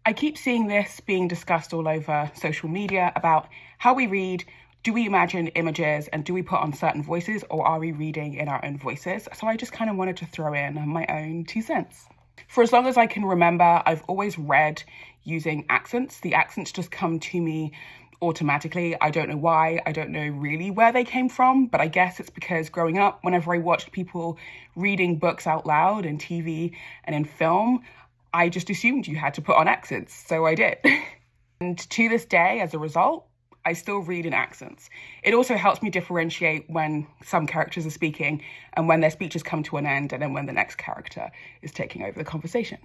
I keep seeing this being discussed all over social media about how we read. Do we imagine images and do we put on certain voices, or are we reading in our own voices? So I just kind of wanted to throw in my own 2 cents. For as long as I can remember, I've always read using accents. The accents just come to me automatically. I don't know why. I don't know really where they came from, but I guess it's because growing up, whenever I watched people reading books out loud in TV and in film, I just assumed you had to put on accents, so I did. And to this day, as a result, I still read in accents. It also helps me differentiate when some characters are speaking and when their speeches come to an end, and then when the next character is taking over the conversation.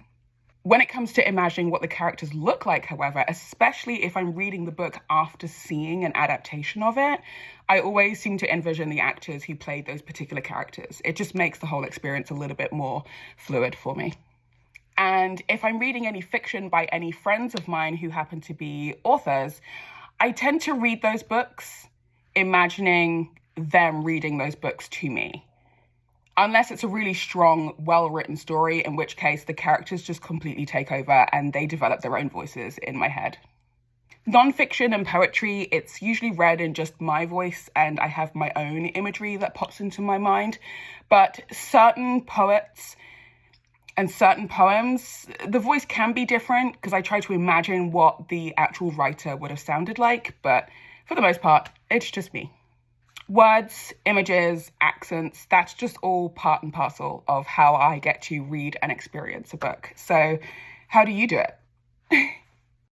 When it comes to imagining what the characters look like, however, especially if I'm reading the book after seeing an adaptation of it, I always seem to envision the actors who played those particular characters. It just makes the whole experience a little bit more fluid for me. And if I'm reading any fiction by any friends of mine who happen to be authors, I tend to read those books imagining them reading those books to me. Unless it's a really strong, well-written story, in which case the characters just completely take over and they develop their own voices in my head. Nonfiction and poetry, it's usually read in just my voice and I have my own imagery that pops into my mind. But certain poets and certain poems, the voice can be different because I try to imagine what the actual writer would have sounded like, but for the most part, it's just me. Words, images, accents, that's just all part and parcel of how I get to read and experience a book. So how do you do it?